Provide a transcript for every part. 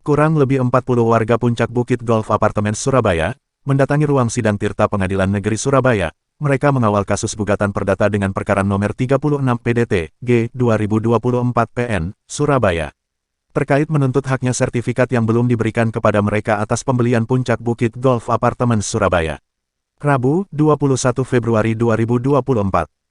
Kurang lebih 40 warga Puncak Bukit Golf Apartemen Surabaya, mendatangi ruang sidang Tirta Pengadilan Negeri Surabaya. Mereka mengawal kasus gugatan perdata dengan perkara nomor 36 PDT, G, 2024 PN, Surabaya. Terkait menuntut haknya sertifikat yang belum diberikan kepada mereka atas pembelian Puncak Bukit Golf Apartemen Surabaya. Rabu, 21 Februari 2024.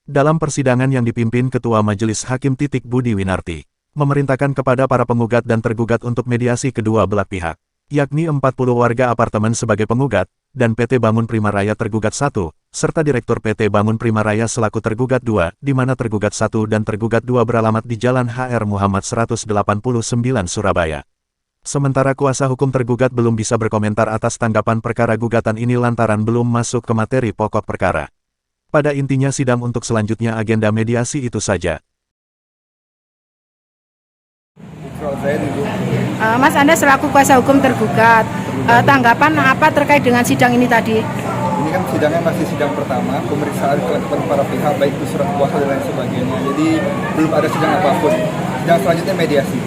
Dalam persidangan yang dipimpin Ketua Majelis Hakim Budi Winarti, memerintahkan kepada para penggugat dan tergugat untuk mediasi kedua belah pihak, yakni 40 warga apartemen sebagai penggugat, dan PT Bangun Prima Raya tergugat 1, serta Direktur PT Bangun Prima Raya selaku tergugat 2, di mana tergugat 1 dan tergugat 2 beralamat di Jalan HR Muhammad 189 Surabaya. Sementara kuasa hukum tergugat belum bisa berkomentar atas tanggapan perkara gugatan ini lantaran belum masuk ke materi pokok perkara. Pada intinya sidang untuk selanjutnya agenda mediasi itu saja. Mas, Anda selaku kuasa hukum tergugat, tanggapan apa terkait dengan sidang ini tadi? Ini kan sidangnya masih sidang pertama, pemeriksaan kelengkapan para pihak, baik itu surat kuasa dan lain sebagainya. Jadi belum ada sidang apapun. Sidang selanjutnya mediasi.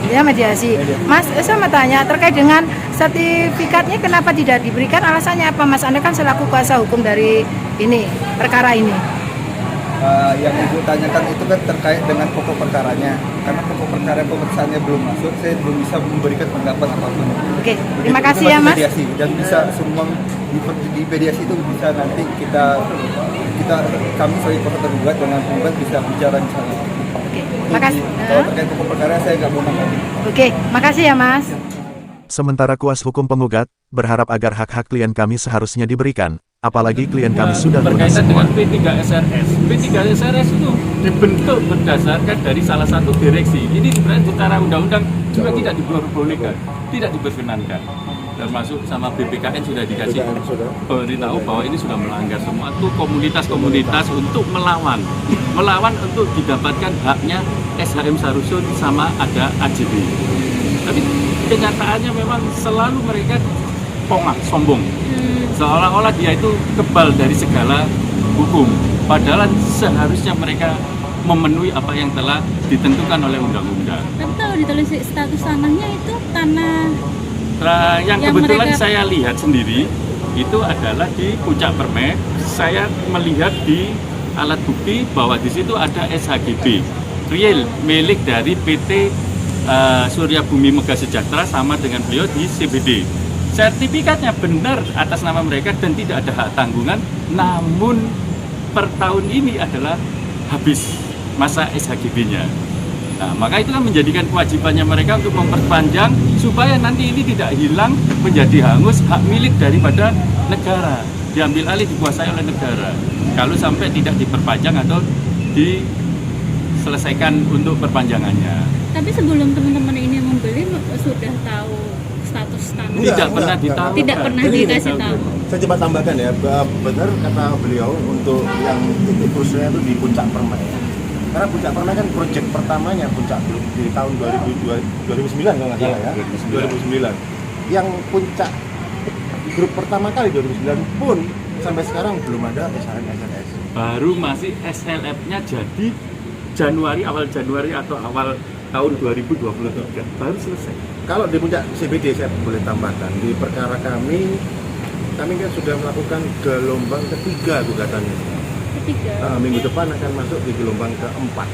Ya, mediasi. Mas, saya mau tanya terkait dengan sertifikatnya kenapa tidak diberikan? Alasannya apa, Mas? Anda kan selaku kuasa hukum dari ini perkara ini. Yang Ibu tanyakan itu kan terkait dengan pokok perkaranya. Karena pokok perkara pemeriksaannya belum masuk, saya belum bisa memberikan tanggapan apapun. Oke, terima kasih ya, Mas. Mediasi, dan bisa semua di mediasi itu bisa nanti kami sebagai kuasa tergugat dengan penggugat bisa bicara di sana. Oke, makasih. Kalau terkait pokok perkara saya nggak mau nanggapi. Oke, makasih ya, Mas. Sementara kuasa hukum penggugat berharap agar hak-hak klien kami seharusnya diberikan, apalagi klien kami sudah lunas semua. Berkaitan dengan P3SRS. P3SRS itu dibentuk berdasarkan dari salah satu direksi. Ini sebenarnya secara undang-undang juga tidak diperbolehkan, tidak diperkenankan. Termasuk sama BPKN sudah dikasih beritahu bahwa ini sudah melanggar semua. Itu komunitas-komunitas untuk melawan untuk didapatkan haknya SHM Sarusun sama ada AJB. Tapi kenyataannya memang selalu mereka pongah, sombong. Seolah-olah dia itu kebal dari segala hukum. Padahal seharusnya mereka memenuhi apa yang telah ditentukan oleh undang-undang. Tapi kalau ditulis status tanahnya itu tanah yang kebetulan mereka... saya lihat sendiri itu adalah di Puncak Permai. Saya melihat di alat bukti bahwa di situ ada SHGB real milik dari PT Surya Bumi Mega Sejahtera sama dengan beliau di CBD. Sertifikatnya benar atas nama mereka dan tidak ada hak tanggungan, namun per tahun ini adalah habis masa SHGB-nya. Nah, maka itu kan menjadikan kewajibannya mereka untuk memperpanjang supaya nanti ini tidak hilang menjadi hangus hak milik daripada negara, diambil alih dikuasai oleh negara. Kalau sampai tidak diperpanjang atau diselesaikan untuk perpanjangannya. Tapi sebelum teman-teman ini membeli sudah tahu status tanah? Tidak pernah ditahu. Tidak pernah dikasih tahu. Saya coba tambahkan ya, benar kata beliau untuk yang titik khususnya itu di Puncak Permai. Karena Puncak Permai kan proyek pertamanya Puncak Grup di tahun 2009 kalau nggak salah ya. 2009. Yang Puncak Grup pertama kali 2009 pun sampai sekarang belum ada SHM-SHS. Baru masih SLF-nya jadi awal Januari atau awal tahun 2023 baru selesai. Kalau di Puncak CBD saya boleh tambahkan di perkara kami kan sudah melakukan gelombang ketiga gugatannya. Minggu depan akan masuk di gelombang keempat.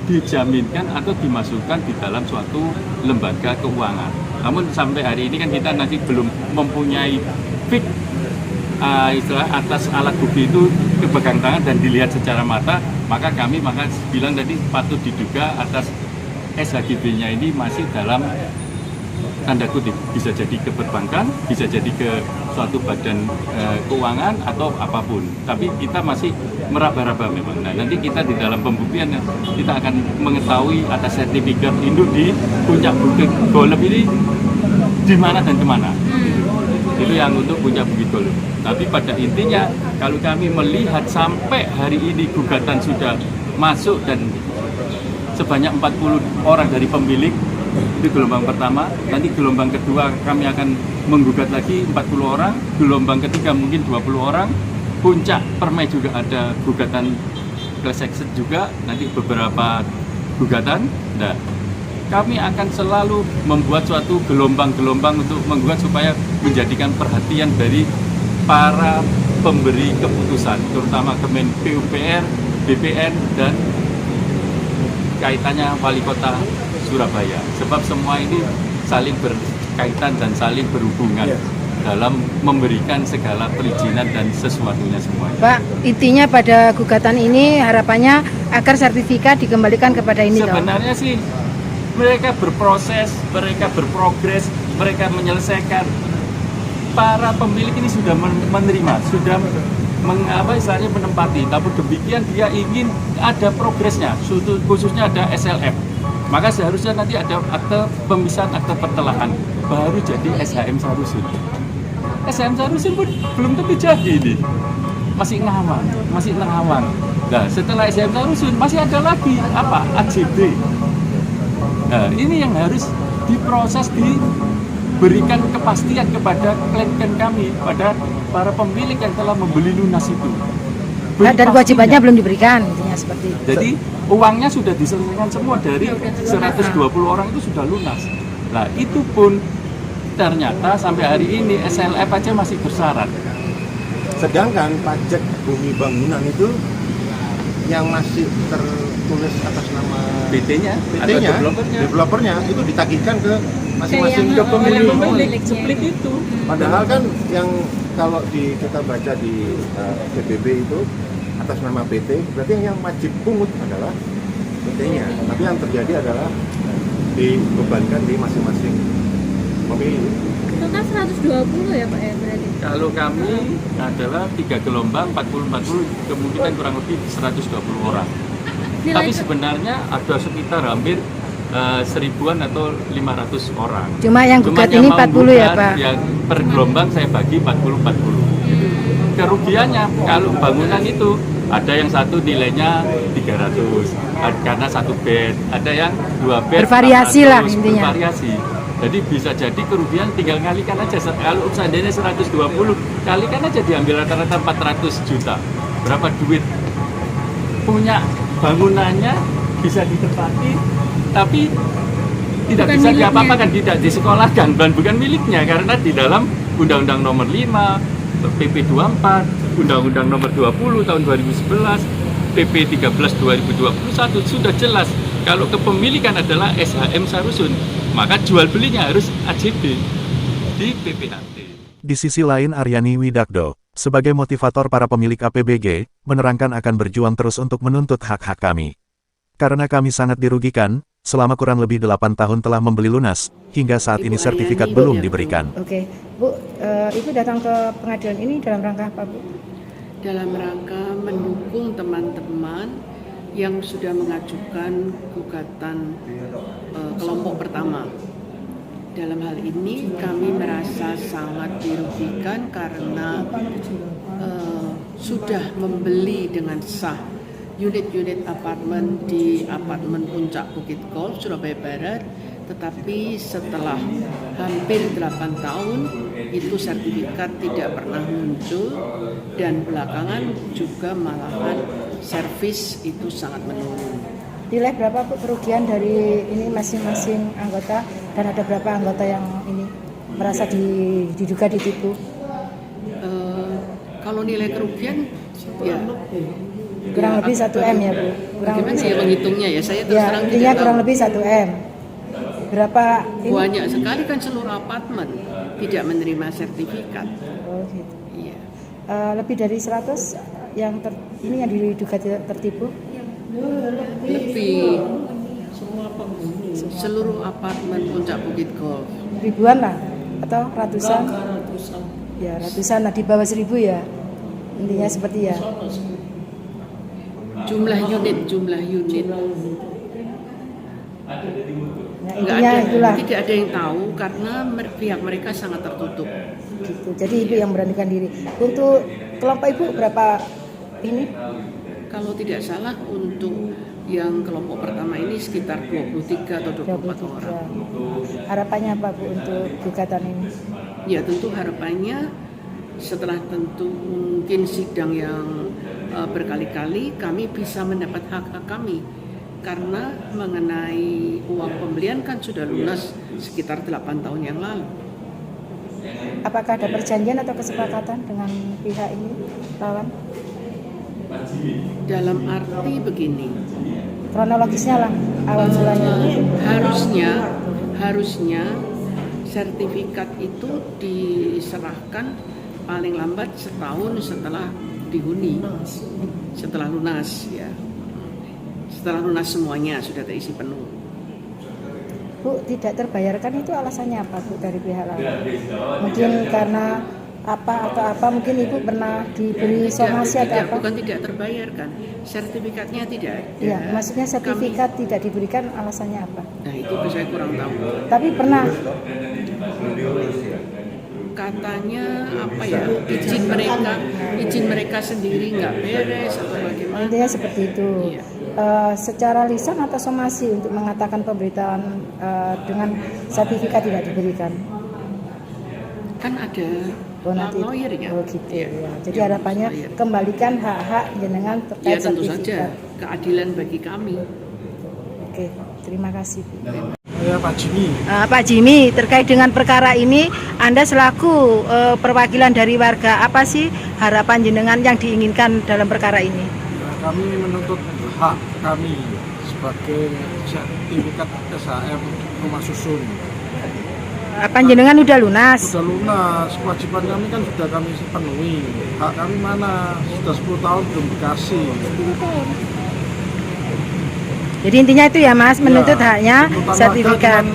Dijaminkan atau dimasukkan di dalam suatu lembaga keuangan. Namun sampai hari ini kan kita masih belum mempunyai fix istilah atas alat bukti itu kepegang tangan dan dilihat secara mata. Maka kami bilang tadi patut diduga atas SHGB-nya ini masih dalam tanda kutip, bisa jadi ke perbankan, bisa jadi ke suatu badan keuangan atau apapun. Tapi kita masih meraba-raba memang. Nah, nanti kita di dalam pembuktian kita akan mengetahui atas sertifikat induk di Puncak Bukit Golf ini di mana dan kemana. Itu yang untuk Puncak Bukit Golf. Tapi pada intinya kalau kami melihat sampai hari ini gugatan sudah masuk dan sebanyak 40 orang dari pemilik di gelombang pertama, nanti gelombang kedua kami akan menggugat lagi 40 orang, gelombang ketiga mungkin 20 orang, Puncak Permai juga ada gugatan class action juga, nanti beberapa gugatan. Nah, kami akan selalu membuat suatu gelombang-gelombang untuk membuat supaya menjadikan perhatian dari para pemberi keputusan, terutama Kemen PUPR, BPN, dan kaitannya Wali Kota Surabaya. Sebab semua ini saling berkaitan dan saling berhubungan dalam memberikan segala perizinan dan sesuatunya semuanya. Pak, intinya pada gugatan ini harapannya agar sertifikat dikembalikan kepada ini. Sebenarnya sih mereka berproses, mereka berprogres, mereka menyelesaikan. Para pemilik ini sudah menerima, sudah istilahnya menempati. Tapi demikian dia ingin ada progresnya, khususnya ada SLF. Maka seharusnya nanti ada akte pemisahan, akte pertelahan, baru jadi SHM Sarusun. SHM Sarusun pun belum tentu jadi ini, masih ngawang. Nah, setelah SHM Sarusun masih ada lagi apa? AJB. Nah, ini yang harus diproses, diberikan kepastian kepada klien kami, pada para pemilik yang telah membeli lunas itu. Dan kewajibannya belum diberikan, intinya seperti itu. Jadi uangnya sudah diselesaikan semua, dari 120 orang itu sudah lunas. Nah, itu pun ternyata sampai hari ini SLF aja masih bersyarat. Sedangkan pajak bumi bangunan itu yang masih tertulis atas nama BT-nya, developernya itu ditagihkan ke masing-masing ke pemilik pemiliknya. split itu. Padahal kan yang kalau kita baca di PBB itu atas nama PT, berarti yang wajib pungut adalah PT-nya. Tapi yang terjadi adalah dibebankan di masing-masing pemilik. Total 120 ya Pak ya berarti? Kalau kami adalah 3 gelombang 40-40, kemungkinan kurang lebih 120 orang. Tapi sebenarnya ada sekitar hampir 1000-an atau 500 orang. Cuma yang gugat ini 40 ya Pak? Yang per gelombang saya bagi 40-40. Kerugiannya kalau bangunan itu ada yang satu nilainya 300 karena satu bed, ada yang 2 bed bervariasi 400, lah intinya. bervariasi. Jadi bisa jadi kerugian tinggal kalikan aja. Kalau seandainya 120 kalikan aja, diambil rata-rata 400 juta. Berapa duit? Punya bangunannya bisa ditempati, tapi tidak bukan bisa miliknya. diapa-apakan, tidak disekolahkan, dan bukan miliknya karena di dalam Undang-Undang Nomor 5, PP 24, Undang-Undang Nomor 20 tahun 2011, PP 13 2021 sudah jelas kalau kepemilikan adalah SHM Sarusun, maka jual belinya harus AJB di PPHT. Di sisi lain Aryani Widakdo, sebagai motivator para pemilik APBG, menerangkan akan berjuang terus untuk menuntut hak-hak kami. Karena kami sangat dirugikan, selama kurang lebih 8 tahun telah membeli lunas, hingga saat ini sertifikat belum diberikan. Oke, Bu, Ibu datang ke pengadilan ini dalam rangka apa, Bu? Dalam rangka mendukung teman-teman yang sudah mengajukan gugatan kelompok pertama. Dalam hal ini kami merasa sangat dirugikan karena sudah membeli dengan sah unit-unit apartemen di apartemen Puncak Bukit Golf, Surabaya Barat, tetapi setelah hampir 8 tahun itu sertifikat tidak pernah muncul, dan belakangan juga malahan servis itu sangat menurun. Nilai berapa Bu kerugian dari ini masing-masing anggota, dan ada berapa anggota yang ini merasa diduga ditipu? Kalau nilai kerugian ya Kurang lebih 1 M ya Bu? Bagaimana ya menghitungnya ya? Saya terus terang intinya tidak kurang tahu. lebih 1 M. Berapa ini? Banyak sekali kan seluruh apartemen tidak menerima sertifikat. Oh gitu. Iya. Lebih dari 100 yang ini yang diduga tertipu? Lebih seluruh apartemen Puncak Bukit Golf. Ribuan lah atau ratusan? Ya ratusan lah, di bawah 1000 ya. Intinya seperti ya. Jumlah unit. Nah, Nggak intinya ada, itulah. tidak ada yang tahu karena pihak mereka sangat tertutup. Gitu. Jadi Ibu yang beranikan diri. Untuk kelompok Ibu berapa ini? Kalau tidak salah untuk yang kelompok pertama ini sekitar 23 atau 24 orang. Harapannya apa Bu untuk gugatan ini? Ya tentu harapannya setelah tentu mungkin sidang yang berkali-kali kami bisa mendapat hak-hak kami karena mengenai uang pembelian kan sudah lunas sekitar 8 tahun yang lalu. Apakah ada perjanjian atau kesepakatan dengan pihak ini, lawan? Dalam arti begini, Kronologisnya lah, awal mulanya. Harusnya sertifikat itu diserahkan paling lambat setahun setelah dihuni, setelah lunas ya. Setelah lunas semuanya sudah terisi penuh. Bu, tidak terbayarkan itu alasannya apa, Bu, dari pihak lawan? Mungkin karena apa, mungkin Ibu pernah diberi somasi atau apa? Bukan tidak terbayarkan, sertifikatnya tidak ada. Iya, maksudnya sertifikat tidak diberikan alasannya apa? Nah itu saya kurang tahu. Tapi pernah, katanya apa ya, izin mereka sendiri nggak beres atau bagaimana? intinya seperti itu. Iya. Secara lisan atau somasi untuk mengatakan pemberitaan dengan sertifikat tidak diberikan? Kan ada lawyernya. Oh gitu Iya. ya. Jadi harapannya kembalikan hak-hak jenengan Ya terkait tentu sertifikat. saja keadilan bagi kami. Oke, terima kasih, Bu. Saya Pak Jimmy. Pak Jimmy, terkait dengan perkara ini, Anda selaku perwakilan dari warga, apa sih harapan jenengan yang diinginkan dalam perkara ini? Kami menuntut hak kami sebagai sertifikat SHM rumah susun. Apa jenengan udah lunas? Sudah lunas, kewajiban kami kan sudah kami penuhi. Hak kami mana? Sudah 10 tahun belum dikasih. Jadi intinya itu ya Mas, menuntut haknya terutama sertifikat. kan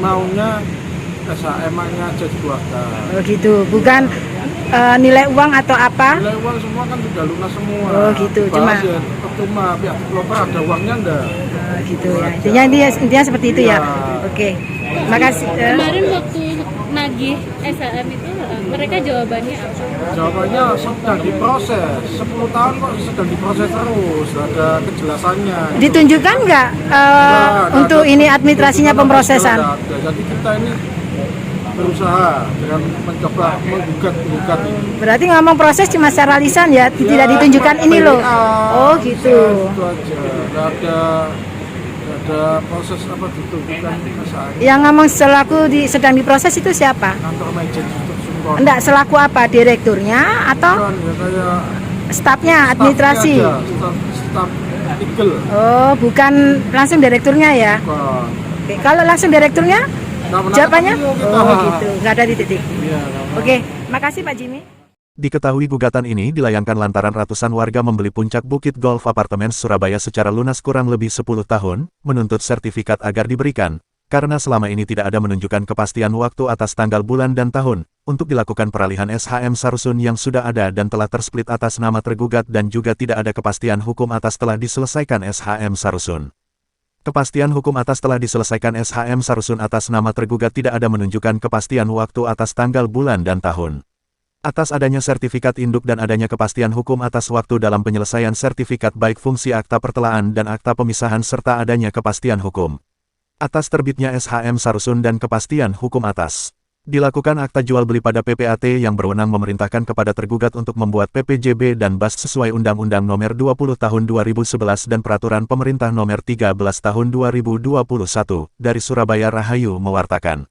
maunya SHM-nya aja dikeluarkan. Oh gitu, bukan nilai uang atau apa? Nilai uang semua kan sudah lunas semua. Oh gitu, Dibahas ya, percuma pihak developer ada uangnya enggak? Gitu ya. Intinya seperti itu ya. Iya. Oke. Makasih. Kemarin waktu nagih SHM itu mereka jawabannya apa? Jawabannya sedang diproses. 10 tahun kok sedang diproses terus, ada kejelasannya. Ditunjukkan nggak untuk ini administrasinya pemprosesan? Ada. Jadi kita ini berusaha dengan mencoba menggugat ini. Berarti ngomong proses cuma secara lisan ya, tidak ditunjukkan ini loh. Oh gitu. Itu aja. Nggak ada proses apa ditunjukkan SHM. Yang ngomong selaku sedang diproses itu siapa? Kantor Majen untuk Sumron. Enggak, selaku apa? Direkturnya atau Bukan, ya kayak stafnya administrasi? Staf Eagle. Oh, bukan langsung direkturnya ya? Bukan. Oke, kalau langsung direkturnya Nggak pernah jawabannya? ketemu kita. Oh gitu, nggak ada di titik. Iya, nggak pernah. Oke, makasih Pak Jimmy. Diketahui gugatan ini dilayangkan lantaran ratusan warga membeli Puncak Bukit Golf Apartemen Surabaya secara lunas kurang lebih 10 tahun, menuntut sertifikat agar diberikan, karena selama ini tidak ada menunjukkan kepastian waktu atas tanggal bulan dan tahun, untuk dilakukan peralihan SHM Sarusun yang sudah ada dan telah tersplit atas nama tergugat dan juga tidak ada kepastian hukum atas telah diselesaikan SHM Sarusun. Kepastian hukum atas telah diselesaikan SHM Sarusun atas nama tergugat tidak ada menunjukkan kepastian waktu atas tanggal bulan dan tahun. Atas adanya sertifikat induk dan adanya kepastian hukum atas waktu dalam penyelesaian sertifikat baik fungsi akta pertelaan dan akta pemisahan serta adanya kepastian hukum. Atas terbitnya SHM Sarusun dan kepastian hukum atas. Dilakukan akta jual beli pada PPAT yang berwenang memerintahkan kepada tergugat untuk membuat PPJB dan BAS sesuai Undang-Undang Nomor 20 Tahun 2011 dan Peraturan Pemerintah Nomor 13 Tahun 2021, dari Surabaya Rahayu mewartakan.